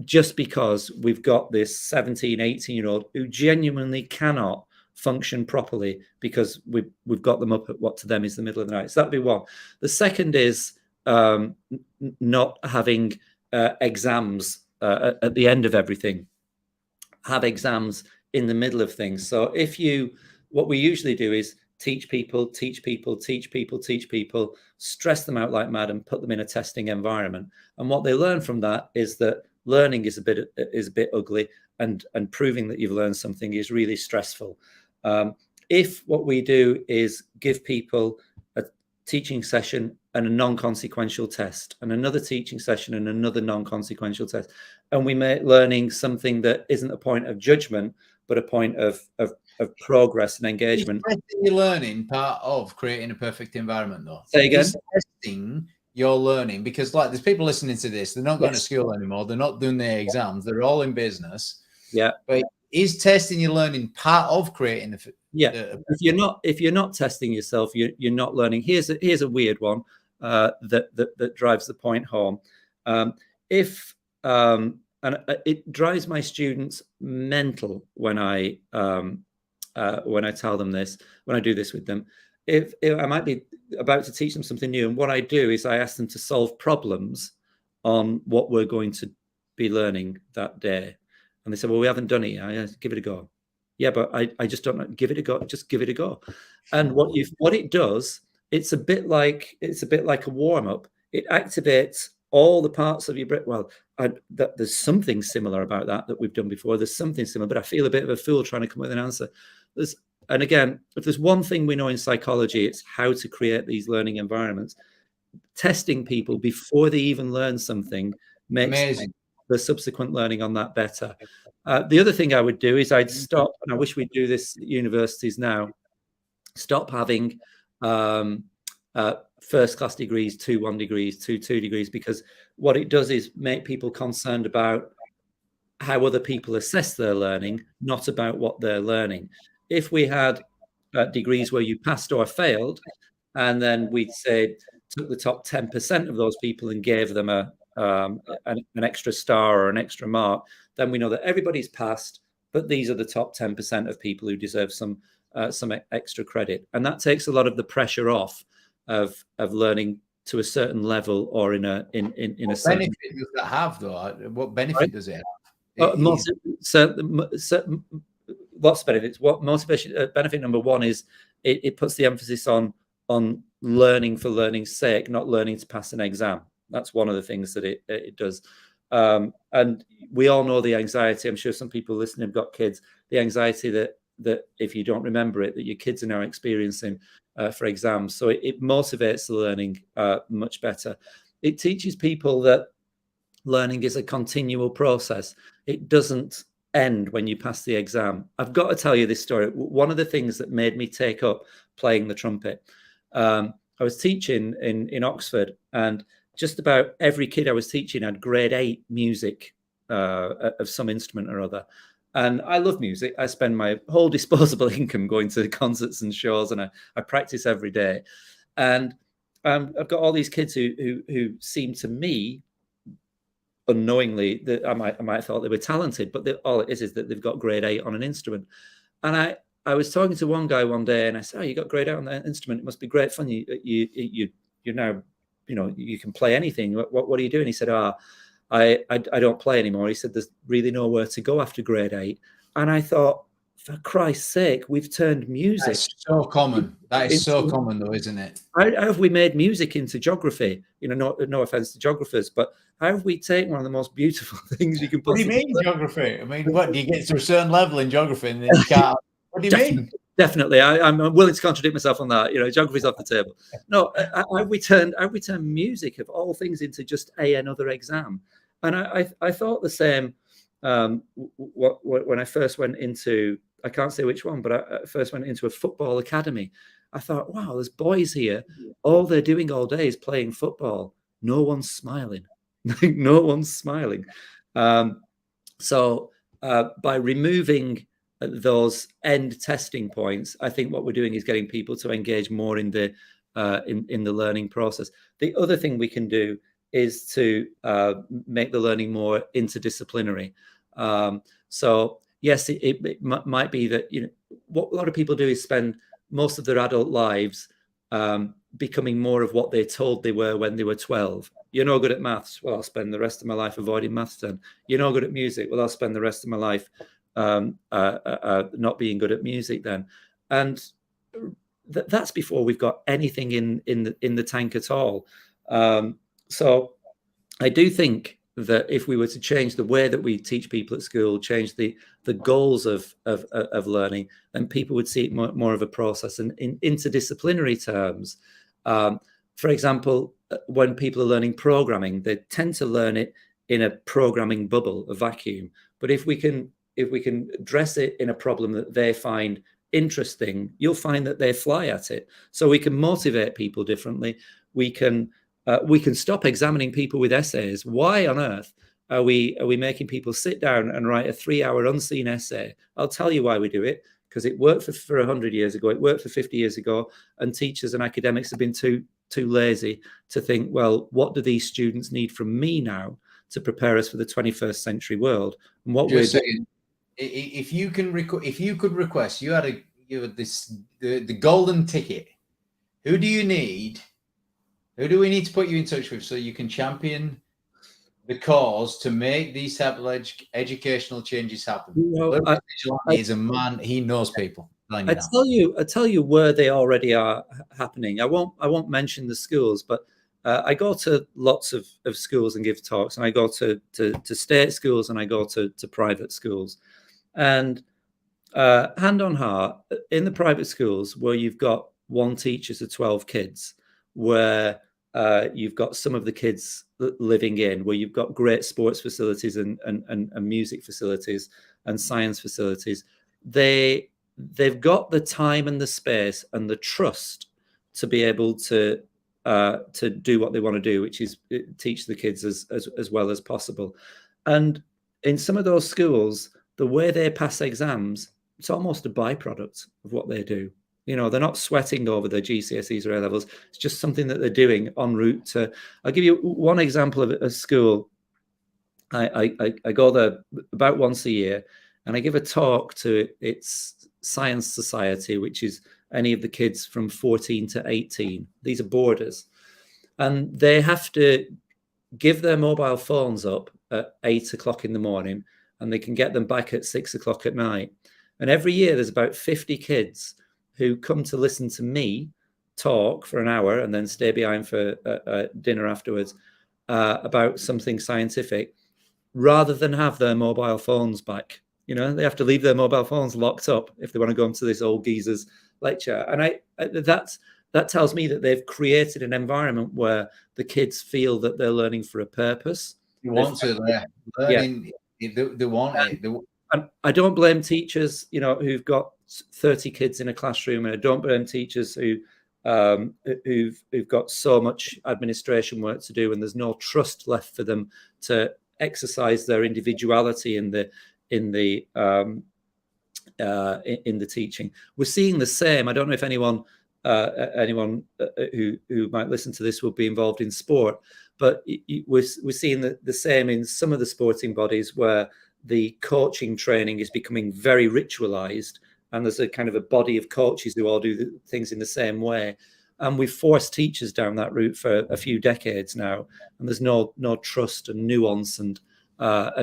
just because we've got this 17, 18-year-old who genuinely cannot function properly because we've got them up at what to them is the middle of the night. So that'd be one. The second is not having exams at the end of everything. Have exams in the middle of things. So what we usually do is teach people, stress them out like mad, and put them in a testing environment. And what they learn from that is that learning is a bit ugly, and proving that you've learned something is really stressful. If what we do is give people a teaching session and a non-consequential test, and another teaching session and another non-consequential test, and we make learning something that isn't a point of judgment, but a point of progress and engagement. Is testing your learning part of creating a perfect environment, though? Say again? Is testing your learning, because there's people listening to this, they're not going to school anymore, they're not doing their exams, they're all in business. Yeah. But is testing your learning part of creating if you're not testing yourself, you're not learning. Here's a weird one that drives the point home. And it drives my students mental when I tell them this, when I do this with them. If I might be about to teach them something new, and what I do is I ask them to solve problems on what we're going to be learning that day. And they say, well, we haven't done it yet. Give it a go. Yeah, but I just don't know. Give it a go. Just give it a go. And what it does, it's a bit like a warm up. It activates all the parts of your brain. Well, there's something similar about that we've done before. There's something similar, but I feel a bit of a fool trying to come up with an answer. And again, if there's one thing we know in psychology, it's how to create these learning environments. Testing people before they even learn something makes the subsequent learning on that better. The other thing I would do is I'd stop, and I wish we'd do this at universities now, stop having first class degrees, 2-1 degrees, 2-2 degrees, because what it does is make people concerned about how other people assess their learning, not about what they're learning. If we had degrees where you passed or failed, and then we'd say took the top 10% of those people and gave them an extra star or an extra mark, then we know that everybody's passed, but these are the top 10% of people who deserve some extra credit. And that takes a lot of the pressure off of learning to a certain level or in a what certain benefit does that have, though? What benefit does it have? lots of benefits. What motivation benefit number one is it puts the emphasis on learning for learning's sake, not learning to pass an exam. That's one of the things that it does. And we all know the anxiety. I'm sure some people listening have got kids. The anxiety that if you don't remember it, that your kids are now experiencing for exams. So it motivates the learning much better. It teaches people that learning is a continual process. It doesn't end when you pass the exam. I've got to tell you this story. One of the things that made me take up playing the trumpet, I was teaching in Oxford, and just about every kid I was teaching had grade 8 music of some instrument or other. And I love music. I spend my whole disposable income going to concerts and shows, and I practice every day. And I've got all these kids who seem to me, unknowingly, that I might have thought they were talented, but all it is that they've got grade 8 on an instrument. And I was talking to one guy one day, and I said, "Oh, you got grade 8 on that instrument? It must be great fun. You're now, you can play anything. What are you doing?" He said, I don't play anymore. He said, "There's really nowhere to go after grade 8." And I thought, for Christ's sake, we've turned music. That's so common. That is so common, though, isn't it? How have we made music into geography? No offense to geographers, but how have we taken one of the most beautiful things you can possibly... What do you mean, geography? I mean, what, do you get to a certain level in geography and then you can't... What do you mean? Definitely. I'm willing to contradict myself on that. Geography's off the table. No, how have we turned music, of all things, into just another exam? And I thought the same when I first went into... I can't say which one, but I first went into a football academy. I thought, wow, there's boys here. All they're doing all day is playing football. No one's smiling. No one's smiling. So by removing those end testing points, I think what we're doing is getting people to engage more in the learning process. The other thing we can do is to make the learning more interdisciplinary. So yes, it might be that what a lot of people do is spend most of their adult lives becoming more of what they told they were when they were 12. You're no good at maths. Well, I'll spend the rest of my life avoiding maths then. You're no good at music. Well, I'll spend the rest of my life not being good at music then. And that's before we've got anything in the tank at all. So I do think that if we were to change the way that we teach people at school, change the goals of learning, then people would see it more of a process. And in interdisciplinary terms, for example, when people are learning programming, they tend to learn it in a programming bubble, a vacuum. But if we can dress it in a problem that they find interesting, you'll find that they fly at it. So we can motivate people differently. We can stop examining people with essays. Why on earth are we making people sit down and write a 3-hour unseen essay? I'll tell you why we do it. Because it worked for 100 years ago. It worked for 50 years ago. And teachers and academics have been too lazy to think, well, what do these students need from me now to prepare us for the 21st century world? And what we're saying, if you could request, you had the golden ticket. Who do you need? Who do we need to put you in touch with so you can champion the cause to make these type of educational changes happen? He's a man. He knows people. I tell you where they already are happening. I won't mention the schools, but I go to lots of schools and give talks, and I go to state schools and I go to private schools. And hand on heart, in the private schools where you've got one teacher to 12 kids, where you've got some of the kids living in, where you've got great sports facilities and music facilities and science facilities, they've got the time and the space and the trust to be able to do what they want to do, which is teach the kids as well as possible. And in some of those schools, the way they pass exams, it's almost a byproduct of what they do. They're not sweating over their GCSEs or A levels. It's just something that they're doing en route to. I'll give you one example of a school. I go there about once a year, and I give a talk to its science society, which is any of the kids from 14 to 18. These are boarders. and they have to give their mobile phones up at 8 o'clock in the morning, and they can get them back at 6 o'clock at night. And every year there's about 50 kids who come to listen to me talk for an hour and then stay behind for dinner afterwards about something scientific, rather than have their mobile phones back. You know, they have to leave their mobile phones locked up if they want to go into this old geezer's lecture. And that tells me that they've created an environment where the kids feel that they're learning for a purpose. You want to learning. Yeah. They want it. And I don't blame teachers, you know, who've got 30 kids in a classroom, and I don't blame teachers who've got so much administration work to do, and there's no trust left for them to exercise their individuality in the teaching. We're seeing the same. I don't know if anyone who might listen to this will be involved in sport, but we're seeing the same in some of the sporting bodies, where the coaching training is becoming very ritualized, and there's a kind of a body of coaches who all do things in the same way. And we've forced teachers down that route for a few decades now, and there's no trust and nuance and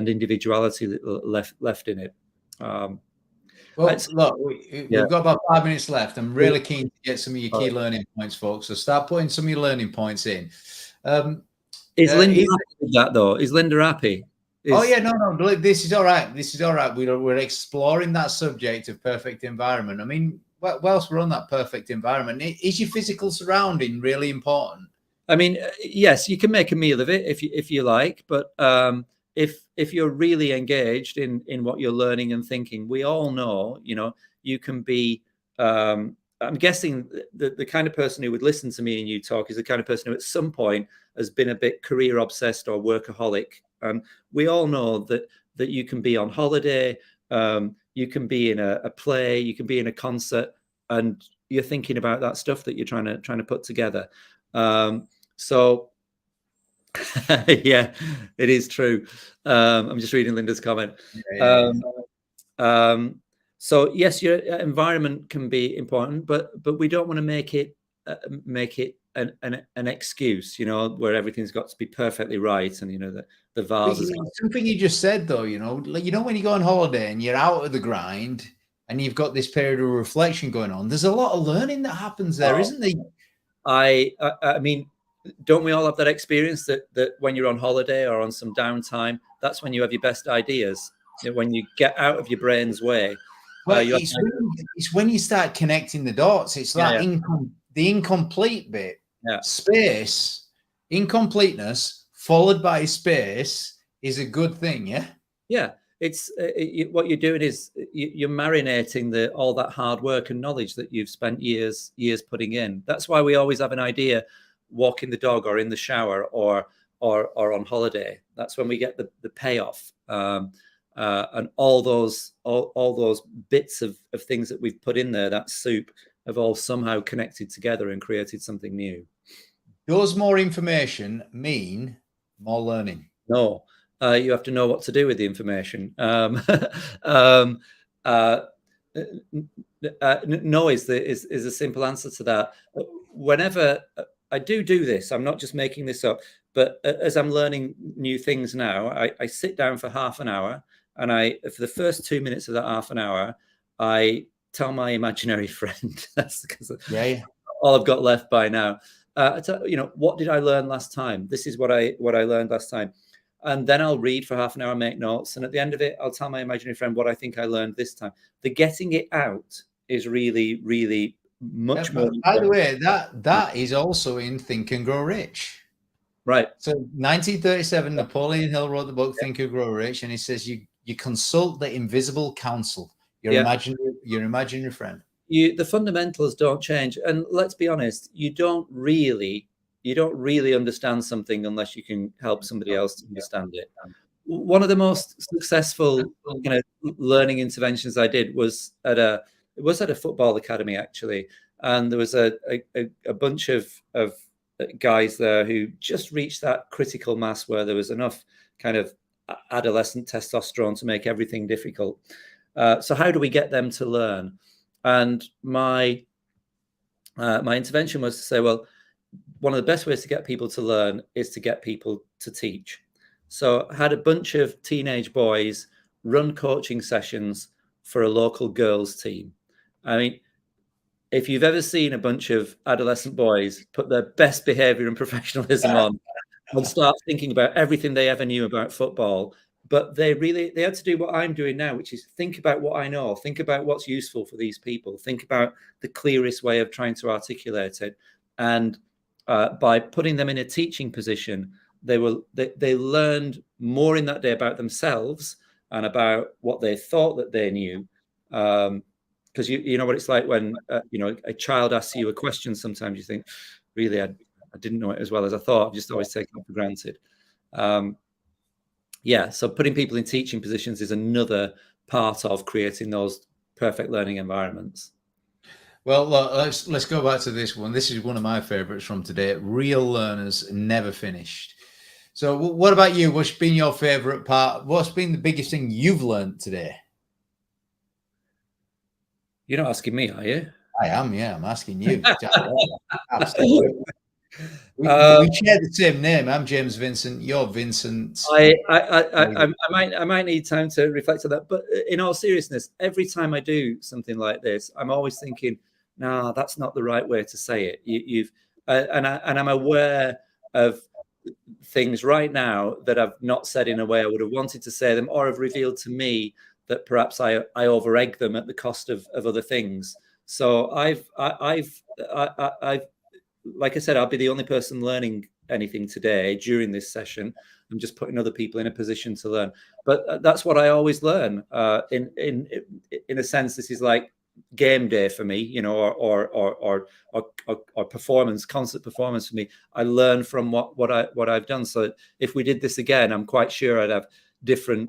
individuality left in it. Well, look, we've got about 5 minutes left. I'm really keen to get some of your key learning points, folks. So start putting some of your learning points in. Is Linda happy with that, though? Is Linda happy? Oh yeah, no, this is all right. This is all right. We're exploring that subject of perfect environment. I mean, whilst we're on that perfect environment, is your physical surrounding really important? I mean, yes, you can make a meal of it if you like, but if you're really engaged in what you're learning and thinking, we all know, you know, you can be. I'm guessing the kind of person who would listen to me and you talk is the kind of person who at some point has been a bit career obsessed or workaholic. We all know that you can be on holiday, you can be in a play, you can be in a concert, and you're thinking about that stuff that you're trying to put together. So yeah, it is true. I'm just reading Linda's comment. So yes, your environment can be important, but we don't want to make it an excuse, you know, where everything's got to be perfectly right, and you know the vase. Something you just said though, you know, when you go on holiday and you're out of the grind and you've got this period of reflection going on, there's a lot of learning that happens there, isn't there? I mean, don't we all have that experience that when you're on holiday or on some downtime, that's when you have your best ideas, you know, when you get out of your brain's way. Well, it's when you start connecting the dots. It's like the incomplete bit. Space, incompleteness followed by space is a good thing. Yeah. It's what you're doing is you're marinating all that hard work and knowledge that you've spent years putting in. That's why we always have an idea walking the dog or in the shower or on holiday. That's when we get the payoff. And all those bits of things that we've put in there, that soup, have all somehow connected together and created something new. Does more information mean more learning? No, you have to know what to do with the information. No is a simple answer to that. Whenever I do this, I'm not just making this up, but as I'm learning new things now, I sit down for half an hour, and for the first 2 minutes of that half an hour, I tell my imaginary friend. That's because all I've got left by now. You know, what did I learn last time? This is what I learned last time. And then I'll read for half an hour, make notes. And at the end of it, I'll tell my imaginary friend what I think I learned this time. The getting it out is really, really much more. By the way, that is also in Think and Grow Rich. Right. So 1937, Napoleon Hill wrote the book Think and Grow Rich. And he says, you consult the invisible counsel, your imaginary friend. The fundamentals don't change. And let's be honest, you don't really understand something unless you can help somebody else to understand it. One of the most successful learning interventions I did was at a football academy, actually, and there was a bunch of guys there who just reached that critical mass where there was enough kind of adolescent testosterone to make everything difficult. So how do we get them to learn? And my intervention was to say, well, one of the best ways to get people to learn is to get people to teach. So I had a bunch of teenage boys run coaching sessions for a local girls team. I mean, if you've ever seen a bunch of adolescent boys put their best behavior and professionalism on and start thinking about everything they ever knew about football, but they had to do what I'm doing now, which is think about what I know, think about what's useful for these people, think about the clearest way of trying to articulate it. And by putting them in a teaching position, they learned more in that day about themselves and about what they thought that they knew. Because you know what it's like when a child asks you a question. Sometimes you think, really, I didn't know it as well as I thought. I've just always taken it for granted. So putting people in teaching positions is another part of creating those perfect learning environments. Well, look, let's go back to this one. This is one of my favorites from today. Real learners never finished. So what about you? What's been your favorite part? What's been the biggest thing you've learned today? You're not asking me, are you? I am, yeah. I'm asking you. Absolutely. We share the same name. I'm James Vincent. You're Vincent. I might need time to reflect on that. But in all seriousness, every time I do something like this, I'm always thinking, "No, that's not the right way to say it." And I'm aware of things right now that I've not said in a way I would have wanted to say them, or have revealed to me that perhaps I over egg them at the cost of other things. So I've like I said, I'll be the only person learning anything today during this session. I'm just putting other people in a position to learn. But that's what I always learn. In a sense, this is like game day for me, or performance, concert performance for me. I learn from what I've done. So if we did this again, I'm quite sure I'd have different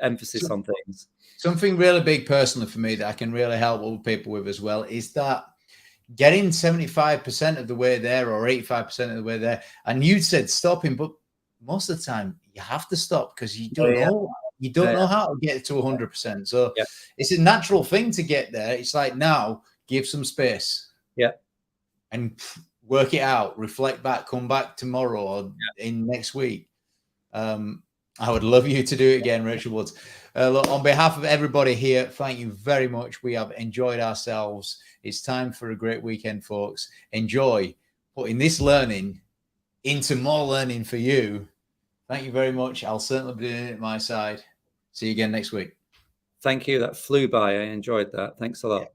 emphasis on things. Something really big personally for me that I can really help other people with as well is that getting 75% of the way there or 85% of the way there. And you said stopping, but most of the time you have to stop because you don't know. You don't know how to get to 100%. So it's a natural thing to get there. It's like, now give some space. Yeah. And work it out, reflect back, come back tomorrow or in next week. I would love you to do it again, Richard Woods. Look, on behalf of everybody here, thank you very much. We have enjoyed ourselves. It's time for a great weekend, folks. Enjoy putting this learning into more learning for you. Thank you very much. I'll certainly be doing it at my side. See you again next week. Thank you. That flew by. I enjoyed that. Thanks a lot.